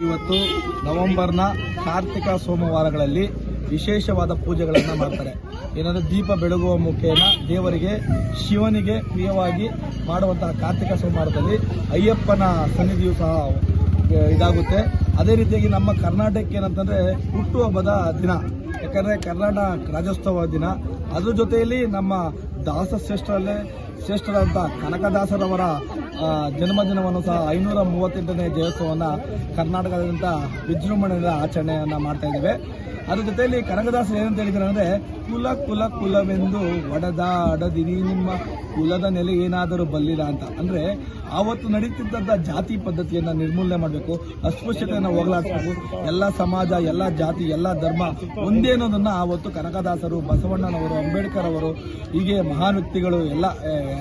ಇವತ್ತು ನವೆಂಬರ್ನ ಕಾರ್ತಿಕ ಸೋಮವಾರಗಳಲ್ಲಿ ವಿಶೇಷವಾದ ಪೂಜೆಗಳನ್ನು ಮಾಡ್ತಾರೆ. ಏನಂದ್ರೆ ದೀಪ ಬೆಳಗುವ ಮುಖೇನ ದೇವರಿಗೆ ಶಿವನಿಗೆ ಪ್ರಿಯವಾಗಿ ಮಾಡುವಂತಹ ಕಾರ್ತಿಕ ಸೋಮವಾರದಲ್ಲಿ ಅಯ್ಯಪ್ಪನ ಸನ್ನಿಧಿಯು ಸಹ ಇದಾಗುತ್ತೆ. ಅದೇ ರೀತಿಯಾಗಿ ನಮ್ಮ ಕರ್ನಾಟಕಕ್ಕೆ ಏನಂತಂದ್ರೆ ಹುಟ್ಟುಹಬ್ಬದ ದಿನ, ಯಾಕಂದ್ರೆ ಕರ್ನಾಟಕ ರಾಜ್ಯೋತ್ಸವ ದಿನ. ಅದ್ರ ಜೊತೆಯಲ್ಲಿ ನಮ್ಮ ಶ್ರೇಷ್ಠರಾದಂಥ ಕನಕದಾಸರವರ ಜನ್ಮದಿನವನ್ನು ಸಹ 538ನೇ ಜಯೋತ್ಸವವನ್ನು ಕರ್ನಾಟಕದಾದ್ಯಂತ ವಿಜೃಂಭಣೆಯಿಂದ ಆಚರಣೆಯನ್ನು ಮಾಡ್ತಾ ಇದ್ದೇವೆ. ಅದ್ರ ಜೊತೆಯಲ್ಲಿ ಕನಕದಾಸರು ಏನಂತ ಹೇಳಿದ್ದಾರೆ ಅಂದರೆ, ಕುಲ ಕುಲ ಕುಲವೆಂದು ಒಡೆದಾಡದಿರಿ ನಿಮ್ಮ ಕುಲದ ನೆಲೆ ಏನಾದರೂ ಬಲ್ಲಿಲ್ಲ ಅಂತ. ಅಂದರೆ ಆವತ್ತು ನಡೀತಿದ್ದಂಥ ಜಾತಿ ಪದ್ಧತಿಯನ್ನು ನಿರ್ಮೂಲನೆ ಮಾಡಬೇಕು, ಅಸ್ಪೃಶ್ಯತೆಯನ್ನು ಹೋಗಲಾಡಿಸಬೇಕು, ಎಲ್ಲ ಸಮಾಜ, ಎಲ್ಲ ಜಾತಿ, ಎಲ್ಲ ಧರ್ಮ ಒಂದೇ ಅನ್ನೋದನ್ನು ಆವತ್ತು ಕನಕದಾಸರು, ಬಸವಣ್ಣನವರು, ಅಂಬೇಡ್ಕರ್ ಅವರು, ಹೀಗೆ ಮಹಾನ್ ವ್ಯಕ್ತಿಗಳು ಎಲ್ಲ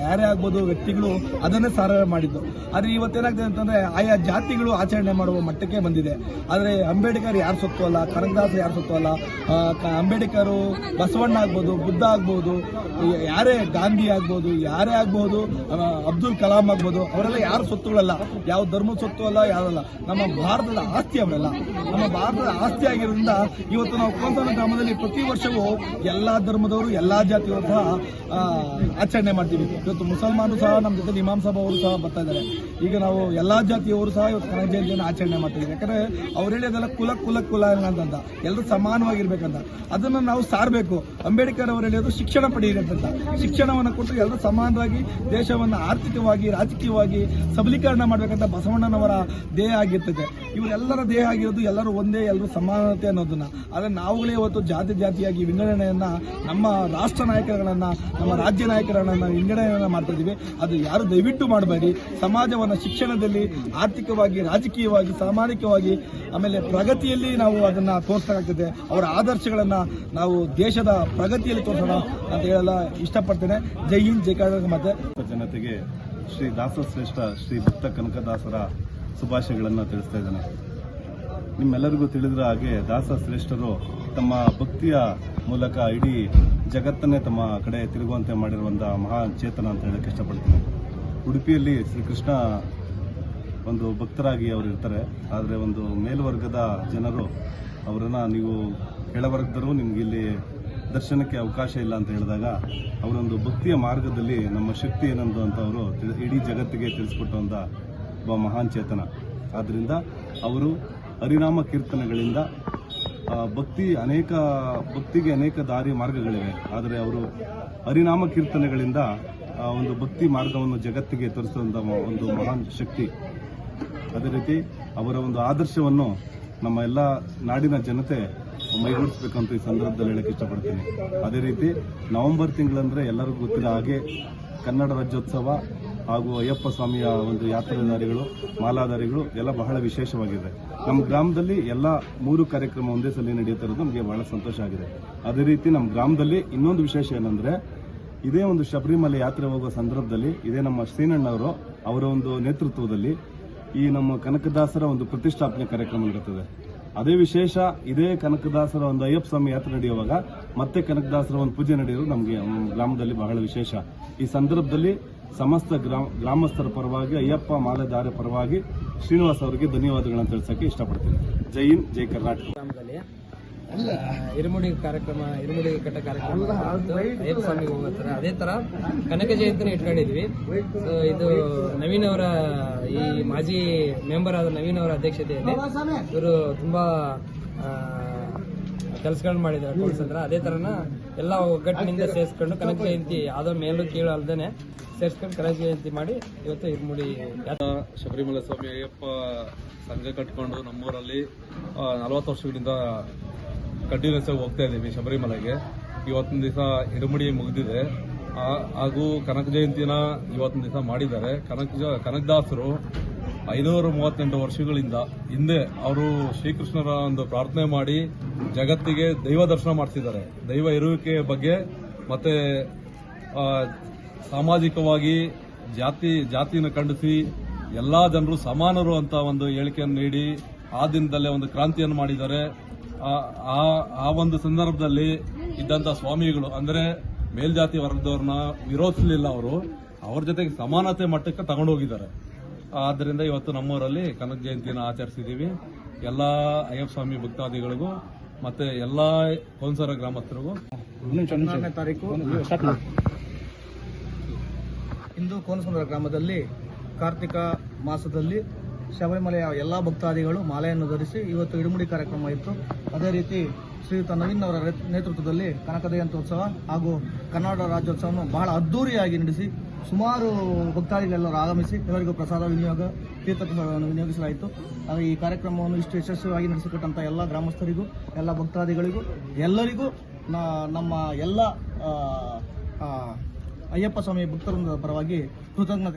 ಯಾರೇ ಆಗ್ಬೋದು ವ್ಯಕ್ತಿಗಳು ಅದನ್ನೇ ಸಾರವೆ ಮಾಡಿದ್ದು. ಆದರೆ ಇವತ್ತೇನಾಗ್ತದೆ ಅಂತಂದರೆ ಆಯಾ ಜಾತಿಗಳು ಆಚರಣೆ ಮಾಡುವ ಮಟ್ಟಕ್ಕೆ ಬಂದಿದೆ. ಆದರೆ ಅಂಬೇಡ್ಕರ್ ಯಾರು ಸೊತ್ತು ಅಲ್ಲ, ಕನಕದಾಸ ಯಾರು ಸೊತ್ತು ಅಲ್ಲ. ಅಂಬೇಡ್ಕರು, ಬಸವಣ್ಣ ಆಗ್ಬೋದು, ಬುದ್ಧ ಆಗ್ಬೋದು, ಯಾರೇ ಗಾಂಧಿ ಆಗ್ಬೋದು, ಯಾರೇ ಆಗ್ಬೋದು, ಅಬ್ದುಲ್ ಕಲಾಂ ಆಗ್ಬೋದು, ಅವರೆಲ್ಲ ಯಾರು ಸೊತ್ತುಗಳಲ್ಲ, ಯಾವ ಧರ್ಮದ ಸೊತ್ತು ಅಲ್ಲ, ಯಾರಲ್ಲ. ನಮ್ಮ ಭಾರತದ ಆಸ್ತಿ ಅವರೆಲ್ಲ. ನಮ್ಮ ಭಾರತದ ಆಸ್ತಿ ಆಗಿರೋದ್ರಿಂದ ಇವತ್ತು ನಾವು ಕೋಂತನ ಗ್ರಾಮದಲ್ಲಿ ಪ್ರತಿ ವರ್ಷವೂ ಎಲ್ಲಾ ಧರ್ಮದವರು, ಎಲ್ಲಾ ಜಾತಿಯವರು ಸಹ ಆಚರಣೆ ಮಾಡ್ತೀವಿ. ಇವತ್ತು ಮುಸಲ್ಮಾನರು ಸಹ ನಮ್ಮ ಜೊತೆ ಇಮಾಮ್ ಸಾಬ್ ಅವರು ಸಹ ಬರ್ತಾ ಇದ್ದಾರೆ. ಈಗ ನಾವು ಎಲ್ಲಾ ಜಾತಿಯವರು ಸಹ ಇವತ್ತು ಕನಕ ಜಯಂತಿಯನ್ನು ಆಚರಣೆ ಮಾಡ್ತೀವಿ. ಯಾಕಂದ್ರೆ ಅವ್ರು ಹೇಳಿದೆಲ್ಲ ಕುಲ ಕುಲ ಕುಲ ಅಂತ, ಎಲ್ಲರೂ ಸಮಾನವಾಗಿರ್ಬೇಕಂತ. ಅದನ್ನು ನಾವು ಸಾರಬೇಕು. ಅಂಬೇಡ್ಕರ್ ಅವರು ಹೇಳಿದ್ರು ಶಿಕ್ಷಣ ಪಡೆಯಿರಂತ. ಶಿಕ್ಷಣವನ್ನು ಕೊಟ್ಟು ಎಲ್ಲರೂ ಸಮಾನವಾಗಿ ದೇಶವನ್ನು ಆರ್ಥಿಕವಾಗಿ, ರಾಜಕೀಯವಾಗಿ ಸಬಲೀಕರಣ ಮಾಡಬೇಕಂತ ಬಸವಣ್ಣನವರ ದೇಹ ಆಗಿರ್ತದೆ. ಇವರೆಲ್ಲರ ದೇಹ ಆಗಿರೋದು ಎಲ್ಲರೂ ಒಂದೇ, ಎಲ್ಲರೂ ಸಮಾನತೆ ಅನ್ನೋದನ್ನ. ಆದರೆ ನಾವುಗಳೇ ಇವತ್ತು ಜಾತಿಯಾಗಿ ವಿಂಗಡಣೆಯನ್ನ, ನಮ್ಮ ರಾಷ್ಟ್ರ ನಾಯಕರುಗಳನ್ನ, ನಮ್ಮ ರಾಜ್ಯ ನಾಯಕರನ್ನ ವಿಂಗಡಣೆಯನ್ನ ಮಾಡ್ತಾ ಇದೀವಿ. ಅದು ಯಾರು ದಯವಿಟ್ಟು ಮಾಡಬೇಡಿ. ಸಮಾಜವನ್ನು ಶಿಕ್ಷಣದಲ್ಲಿ, ಆರ್ಥಿಕವಾಗಿ, ರಾಜಕೀಯವಾಗಿ, ಸಾಮಾಜಿಕವಾಗಿ, ಆಮೇಲೆ ಪ್ರಗತಿಯಲ್ಲಿ ನಾವು ಅದನ್ನ ತೋರಿಸಬೇಕಾಗ್ತದೆ. ಅವರ ಆದರ್ಶಗಳನ್ನ ನಾವು ದೇಶದ ಪ್ರಗತಿಯಲ್ಲಿ ತೋರಿಸೋಣ ಅಂತ ಹೇಳಲ್ಲ ಇಷ್ಟಪಡ್ತೇನೆ. ಜೈ ಹಿಂದ್, ಜೈ ಕರ್ನಾಟಕ. ಮತ್ತೆ ಜನತೆಗೆ ಶ್ರೀ ದಾಸಶ್ರೇಷ್ಠ ಶ್ರೀ ಭಕ್ತ ಕನಕದಾಸರ ಶುಭಾಶಯಗಳನ್ನು ತಿಳಿಸ್ತಾ ಇದ್ದೇನೆ. ನಿಮ್ಮೆಲ್ಲರಿಗೂ ತಿಳಿದಿರೋ ಹಾಗೆ ದಾಸಶ್ರೇಷ್ಠರು ತಮ್ಮ ಭಕ್ತಿಯ ಮೂಲಕ ಇಡೀ ಜಗತ್ತನ್ನೇ ತಮ್ಮ ಕಡೆ ತಿರುಗುವಂತೆ ಮಾಡಿರುವಂತಹ ಮಹಾನ್ ಚೇತನ ಅಂತ ಹೇಳಕ್ಕೆ ಇಷ್ಟಪಡ್ತೀನಿ. ಉಡುಪಿಯಲ್ಲಿ ಶ್ರೀಕೃಷ್ಣ ಒಂದು ಭಕ್ತರಾಗಿ ಅವರು ಇರ್ತಾರೆ. ಆದರೆ ಒಂದು ಮೇಲ್ವರ್ಗದ ಜನರು ಅವರನ್ನು, ನೀವು ಕೆಳವರ್ಗದರು, ನಿಮ್ಗೆ ಇಲ್ಲಿ ದರ್ಶನಕ್ಕೆ ಅವಕಾಶ ಇಲ್ಲ ಅಂತ ಹೇಳಿದಾಗ, ಅವರೊಂದು ಭಕ್ತಿಯ ಮಾರ್ಗದಲ್ಲಿ ನಮ್ಮ ಶಕ್ತಿ ಏನಂದು ಅಂತ ಅವರು ಇಡೀ ಜಗತ್ತಿಗೆ ತಿಳಿಸ್ಕೊಟ್ಟಂಥ ಒಬ್ಬ ಮಹಾನ್ ಚೇತನ. ಆದ್ದರಿಂದ ಅವರು ಹರಿನಾಮ ಕೀರ್ತನೆಗಳಿಂದ ಭಕ್ತಿಗೆ ಅನೇಕ ದಾರಿ ಮಾರ್ಗಗಳಿವೆ. ಆದರೆ ಅವರು ಹರಿನಾಮ ಕೀರ್ತನೆಗಳಿಂದ ಒಂದು ಭಕ್ತಿ ಮಾರ್ಗವನ್ನು ಜಗತ್ತಿಗೆ ತೋರಿಸುವಂಥ ಒಂದು ಮಹಾನ್ ಶಕ್ತಿ. ಅದೇ ರೀತಿ ಅವರ ಒಂದು ಆದರ್ಶವನ್ನು ನಮ್ಮ ಎಲ್ಲ ನಾಡಿನ ಜನತೆ ಮೈಗೂಡಿಸಬೇಕಂತ ಈ ಸಂದರ್ಭದಲ್ಲಿ ಹೇಳಕ್ಕೆ ಇಷ್ಟಪಡ್ತೀನಿ. ಅದೇ ರೀತಿ ನವೆಂಬರ್ ತಿಂಗಳಂದ್ರೆ ಎಲ್ಲರಿಗೂ ಗೊತ್ತಿರೋ ಹಾಗೆ ಕನ್ನಡ ರಾಜ್ಯೋತ್ಸವ ಹಾಗೂ ಅಯ್ಯಪ್ಪ ಸ್ವಾಮಿಯ ಒಂದು ಯಾತ್ರಾಧಾರಿಗಳು, ಮಾಲಾಧಾರಿಗಳು ಎಲ್ಲ ಬಹಳ ವಿಶೇಷವಾಗಿದೆ. ನಮ್ಮ ಗ್ರಾಮದಲ್ಲಿ ಎಲ್ಲ 3 ಕಾರ್ಯಕ್ರಮ ಒಂದೇ ಸಲ ನಡೆಯುತ್ತಿರೋದು ನಮಗೆ ಬಹಳ ಸಂತೋಷ ಆಗಿದೆ. ಅದೇ ರೀತಿ ನಮ್ಮ ಗ್ರಾಮದಲ್ಲಿ ಇನ್ನೊಂದು ವಿಶೇಷ ಏನಂದ್ರೆ, ಇದೇ ಒಂದು ಶಬರಿಮಲೆ ಯಾತ್ರೆ ಹೋಗುವ ಸಂದರ್ಭದಲ್ಲಿ ಇದೇ ನಮ್ಮ ಶ್ರೀನಣ್ಣವರು ಅವರ ಒಂದು ನೇತೃತ್ವದಲ್ಲಿ ಈ ನಮ್ಮ ಕನಕದಾಸರ ಒಂದು ಪ್ರತಿಷ್ಠಾಪನೆ ಕಾರ್ಯಕ್ರಮ ನಡೆಯುತ್ತದೆ. ಅದೇ ವಿಶೇಷ, ಇದೇ ಕನಕದಾಸರ ಒಂದು ಅಯ್ಯಪ್ಪ ಸ್ವಾಮಿ ಯಾತ್ರೆ ನಡೆಯುವಾಗ ಮತ್ತೆ ಕನಕದಾಸರ ಒಂದು ಪೂಜೆ ನಡೆಯೋದು ನಮಗೆ ಗ್ರಾಮದಲ್ಲಿ ಬಹಳ ವಿಶೇಷ. ಈ ಸಂದರ್ಭದಲ್ಲಿ ಸಮಸ್ತ ಗ್ರಾಮಸ್ಥರ ಪರವಾಗಿ, ಅಯ್ಯಪ್ಪ ಮಾಲೆದಾರ ಪರವಾಗಿ ಶ್ರೀನಿವಾಸ್ ಅವರಿಗೆ ಧನ್ಯವಾದಗಳನ್ನು ತಿಳಿಸಕ್ಕೆ ಇಷ್ಟಪಡ್ತೀನಿ. ಜೈ ಹಿಂದ್, ಜೈ ಕರ್ನಾಟಕ. ಇರುಮುಡಿ ಕಟ್ಟ ಕಾರ್ಯಕ್ರಮ ಅಯ್ಯಪ್ಪ ಸ್ವಾಮಿಗೆ ಹೋಗ್ತಾರೆ. ಅದೇ ತರ ಕನಕ ಜಯಂತಿನ ಇಟ್ಕೊಂಡಿದ್ವಿ. ಇದು ನವೀನ್ ಅವರ, ಈ ಮಾಜಿ ಮೆಂಬರ್ ಆದ ನವೀನ್ ಅವರ ಅಧ್ಯಕ್ಷತೆಯಲ್ಲಿ ಇವರು ತುಂಬಾ ಕೆಲಸಗಳನ್ನ ಮಾಡಿದ್ದಾರೆ ಕೋಲ್ಸಂದ್ರ. ಅದೇ ತರನ ಎಲ್ಲ ಒಗ್ಗಟ್ಟಿನಿಂದ ಸೇರಿಸ್ಕೊಂಡು ಕನಕ ಜಯಂತಿ ಯಾವ್ದೋ ಮೇಲೂ ಕೀಳು ಅಲ್ದೇನೆ ಸೇರಿಸ್ಕೊಂಡು ಕನಕ ಜಯಂತಿ ಮಾಡಿ ಇವತ್ತು ಇರುಮುಡಿ ಶಬರಿಮಲೆ ಸ್ವಾಮಿ ಅಯ್ಯಪ್ಪ ಸಂಘ ಕಟ್ಕೊಂಡು ನಮ್ಮೂರಲ್ಲಿ 40 ವರ್ಷಗಳಿಂದ ಕಂಟಿನ್ಯೂಸ್ ಆಗಿ ಹೋಗ್ತಾ ಇದ್ದೀವಿ ಶಬರಿಮಲೆಗೆ. ಇವತ್ತಿನ ದಿವಸ ಇರುಮುಡಿ ಮುಗಿದಿದೆ. ಹಾಗೂ ಕನಕ ಜಯಂತಿನ ಇವತ್ತಿನ ದಿವಸ ಮಾಡಿದ್ದಾರೆ. ಕನಕದಾಸರು 538 ವರ್ಷಗಳಿಂದ ಹಿಂದೆ ಅವರು ಶ್ರೀಕೃಷ್ಣರ ಒಂದು ಪ್ರಾರ್ಥನೆ ಮಾಡಿ ಜಗತ್ತಿಗೆ ದೈವ ದರ್ಶನ ಮಾಡಿಸಿದ್ದಾರೆ. ದೈವ ಇರುವಿಕೆಯ ಬಗ್ಗೆ ಮತ್ತೆ ಸಾಮಾಜಿಕವಾಗಿ ಜಾತಿಯನ್ನು ಖಂಡಿಸಿ ಎಲ್ಲಾ ಜನರು ಸಮಾನರು ಅಂತ ಒಂದು ಹೇಳಿಕೆಯನ್ನು ನೀಡಿ ಆ ದಿನದಲ್ಲೇ ಒಂದು ಕ್ರಾಂತಿಯನ್ನು ಮಾಡಿದ್ದಾರೆ. ಆ ಒಂದು ಸಂದರ್ಭದಲ್ಲಿ ಇದ್ದಂತ ಸ್ವಾಮಿಗಳು ಅಂದ್ರೆ ಮೇಲ್ಜಾತಿ ವರ್ಗದವ್ರನ್ನ ವಿರೋಧಿಸಲಿಲ್ಲ. ಅವ್ರ ಜೊತೆಗೆ ಸಮಾನತೆ ಮಟ್ಟಕ್ಕೆ ತಗೊಂಡೋಗಿದ್ದಾರೆ. ಆದ್ದರಿಂದ ಇವತ್ತು ನಮ್ಮೂರಲ್ಲಿ ಕನಕ ಜಯಂತಿನ ಆಚರಿಸಿದ್ದೀವಿ. ಎಲ್ಲ ಅಯ್ಯಪ್ಪ ಸ್ವಾಮಿ ಭಕ್ತಾದಿಗಳಿಗೂ ಮತ್ತೆ ಎಲ್ಲ ಕೌನ್ಸರ ಗ್ರಾಮಸ್ಥರಿಗೂ 14ನೇ ತಾರೀಕು ಇಂದು ಕೋನಸಮುದ್ರ ಗ್ರಾಮದಲ್ಲಿ ಕಾರ್ತಿಕ ಮಾಸದಲ್ಲಿ ಶಬರಿಮಲೆಯ ಎಲ್ಲ ಭಕ್ತಾದಿಗಳು ಮಾಲೆಯನ್ನು ಧರಿಸಿ ಇವತ್ತು ಇಡುಮುಡಿ ಕಾರ್ಯಕ್ರಮ ಇತ್ತು. ಅದೇ ರೀತಿ ಶ್ರೀಯುತ ನವೀನ್ ಅವರ ನೇತೃತ್ವದಲ್ಲಿ ಕನಕ ಜಯಂತ್ಯೋತ್ಸವ ಹಾಗೂ ಕರ್ನಾಟಕ ರಾಜ್ಯೋತ್ಸವವನ್ನು ಬಹಳ ಅದ್ದೂರಿಯಾಗಿ ನಡೆಸಿ ಸುಮಾರು ಭಕ್ತಾದಿಗಳೆಲ್ಲರೂ ಆಗಮಿಸಿ ಎಲ್ಲರಿಗೂ ಪ್ರಸಾದ ವಿನಿಯೋಗ ತೀರ್ಥ ಪ್ರಸಾದವನ್ನು ವಿನಿಯೋಗಿಸಲಾಯಿತು. ಹಾಗೂ ಈ ಕಾರ್ಯಕ್ರಮವನ್ನು ಇಷ್ಟು ಯಶಸ್ವಿಯಾಗಿ ನಡೆಸಿಕೊಟ್ಟಂಥ ಎಲ್ಲ ಗ್ರಾಮಸ್ಥರಿಗೂ ಎಲ್ಲ ಭಕ್ತಾದಿಗಳಿಗೂ ಎಲ್ಲರಿಗೂ ನಮ್ಮ ಎಲ್ಲ ಅಯ್ಯಪ್ಪ ಸ್ವಾಮಿ ಭಕ್ತವೃಂದದ ಪರವಾಗಿ ಕೃತಜ್ಞತೆ.